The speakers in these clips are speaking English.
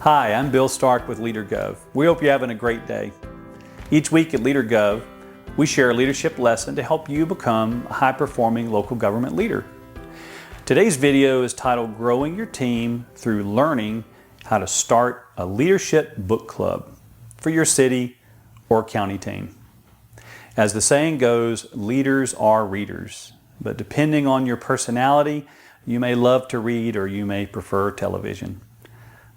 Hi, I'm Bill Stark with LeaderGov. We hope you're having a great day. Each week at LeaderGov, we share a leadership lesson to help you become a high-performing local government leader. Today's video is titled Growing Your Team Through Learning How to Start a Leadership Book Club for your city or county team. As the saying goes, leaders are readers, but depending on your personality, you may love to read or you may prefer television.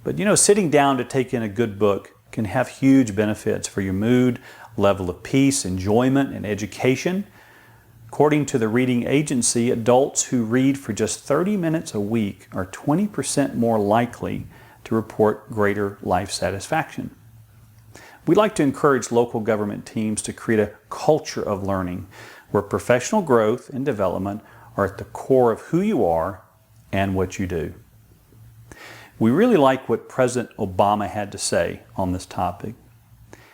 But you know, sitting down to take in a good book can have huge benefits for your mood, level of peace, enjoyment, and education. According to the reading agency, adults who read for just 30 minutes a week are 20% more likely to report greater life satisfaction. We like to encourage local government teams to create a culture of learning where professional growth and development are at the core of who you are and what you do. We really like what President Obama had to say on this topic.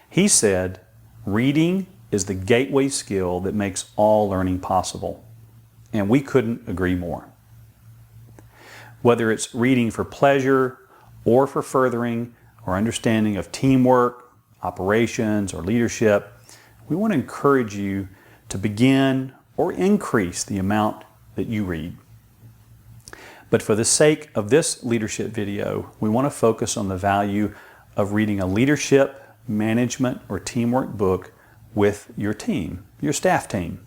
He said, "Reading is the gateway skill that makes all learning possible." And we couldn't agree more. Whether it's reading for pleasure or for furthering or understanding of teamwork, operations, or leadership, we want to encourage you to begin or increase the amount that you read. But for the sake of this leadership video, we want to focus on the value of reading a leadership, management, or teamwork book with your team, your staff team.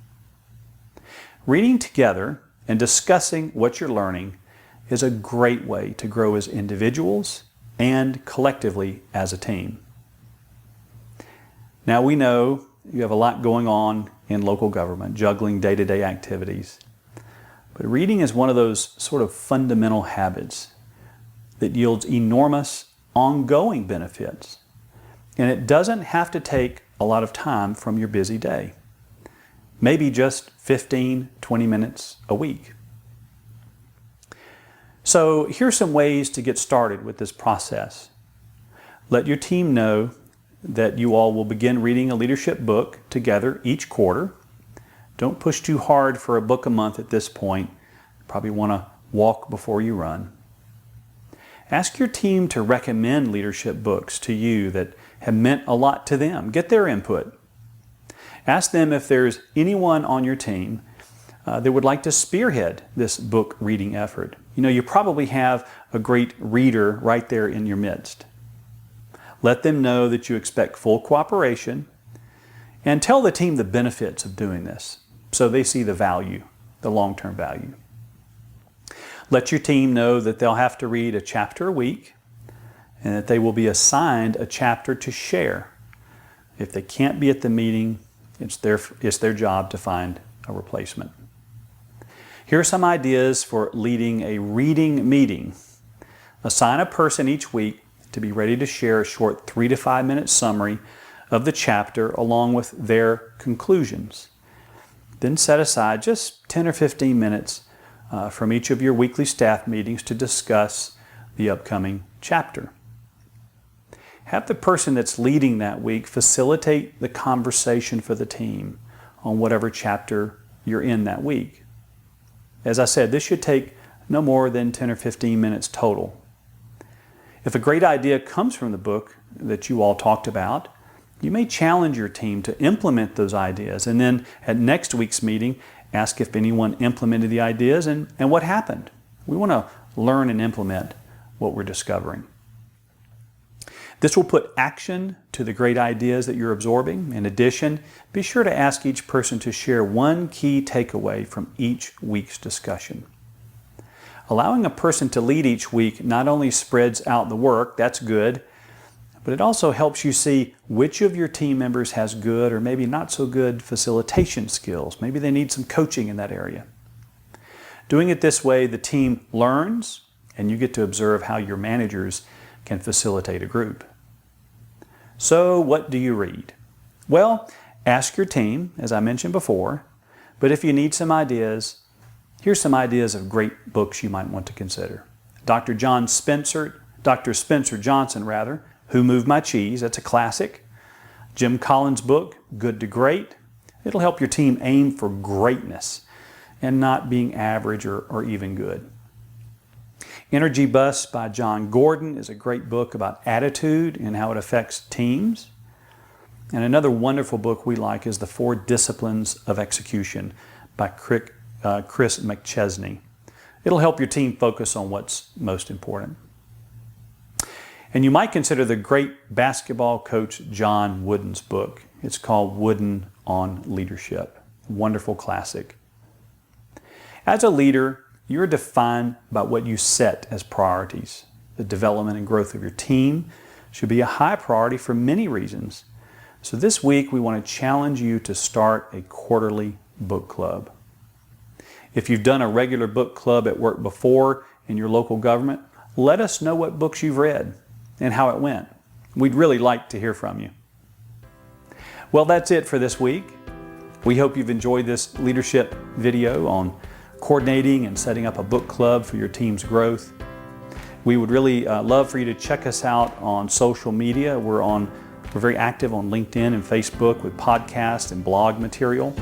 Reading together and discussing what you're learning is a great way to grow as individuals and collectively as a team. Now we know you have a lot going on in local government, juggling day-to-day activities. But reading is one of those sort of fundamental habits that yields enormous ongoing benefits. And it doesn't have to take a lot of time from your busy day. Maybe just 15, 20 minutes a week. So here's some ways to get started with this process. Let your team know that you all will begin reading a leadership book together each quarter. Don't push too hard for a book a month at this point. You probably want to walk before you run. Ask your team to recommend leadership books to you that have meant a lot to them. Get their input. Ask them if there's anyone on your team that would like to spearhead this book reading effort. You know, you probably have a great reader right there in your midst. Let them know that you expect full cooperation and tell the team the benefits of doing this so they see the value, the long-term value. Let your team know that they'll have to read a chapter a week and that they will be assigned a chapter to share. If they can't be at the meeting, it's their job to find a replacement. Here are some ideas for leading a reading meeting. Assign a person each week to be ready to share a short 3 to 5 minute summary of the chapter along with their conclusions. Then set aside just 10 or 15 minutes from each of your weekly staff meetings to discuss the upcoming chapter. Have the person that's leading that week facilitate the conversation for the team on whatever chapter you're in that week. As I said, this should take no more than 10 or 15 minutes total. If a great idea comes from the book that you all talked about, you may challenge your team to implement those ideas, and then at next week's meeting, ask if anyone implemented the ideas and what happened. We want to learn and implement what we're discovering. This will put action to the great ideas that you're absorbing. In addition, be sure to ask each person to share one key takeaway from each week's discussion. Allowing a person to lead each week not only spreads out the work, that's good, but it also helps you see which of your team members has good or maybe not so good facilitation skills. Maybe they need some coaching in that area. Doing it this way, the team learns and you get to observe how your managers can facilitate a group. So what do you read? Well, ask your team, as I mentioned before, but if you need some ideas, here's some ideas of great books you might want to consider. Dr. Spencer Johnson, Who Moved My Cheese? That's a classic. Jim Collins' book, Good to Great. It'll help your team aim for greatness and not being average or even good. Energy Bus by John Gordon is a great book about attitude and how it affects teams. And another wonderful book we like is The 4 Disciplines of Execution by Chris McChesney. It'll help your team focus on what's most important. And you might consider the great basketball coach John Wooden's book. It's called Wooden on Leadership. Wonderful classic. As a leader, you're defined by what you set as priorities. The development and growth of your team should be a high priority for many reasons. So this week we want to challenge you to start a quarterly book club. If you've done a regular book club at work before in your local government, let us know what books you've read and how it went. We'd really like to hear from you. Well, that's it for this week. We hope you've enjoyed this leadership video on coordinating and setting up a book club for your team's growth. We would really love for you to check us out on social media. We're very active on LinkedIn and Facebook with podcast and blog material.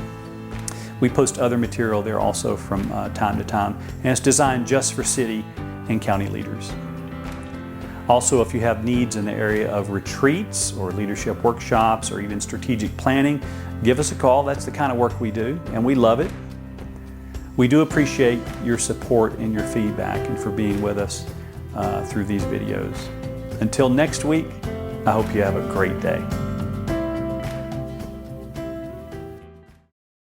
We post other material there also from time to time, and it's designed just for city and county leaders. Also, if you have needs in the area of retreats or leadership workshops or even strategic planning, give us a call. That's the kind of work we do, and we love it. We do appreciate your support and your feedback and for being with us through these videos. Until next week, I hope you have a great day.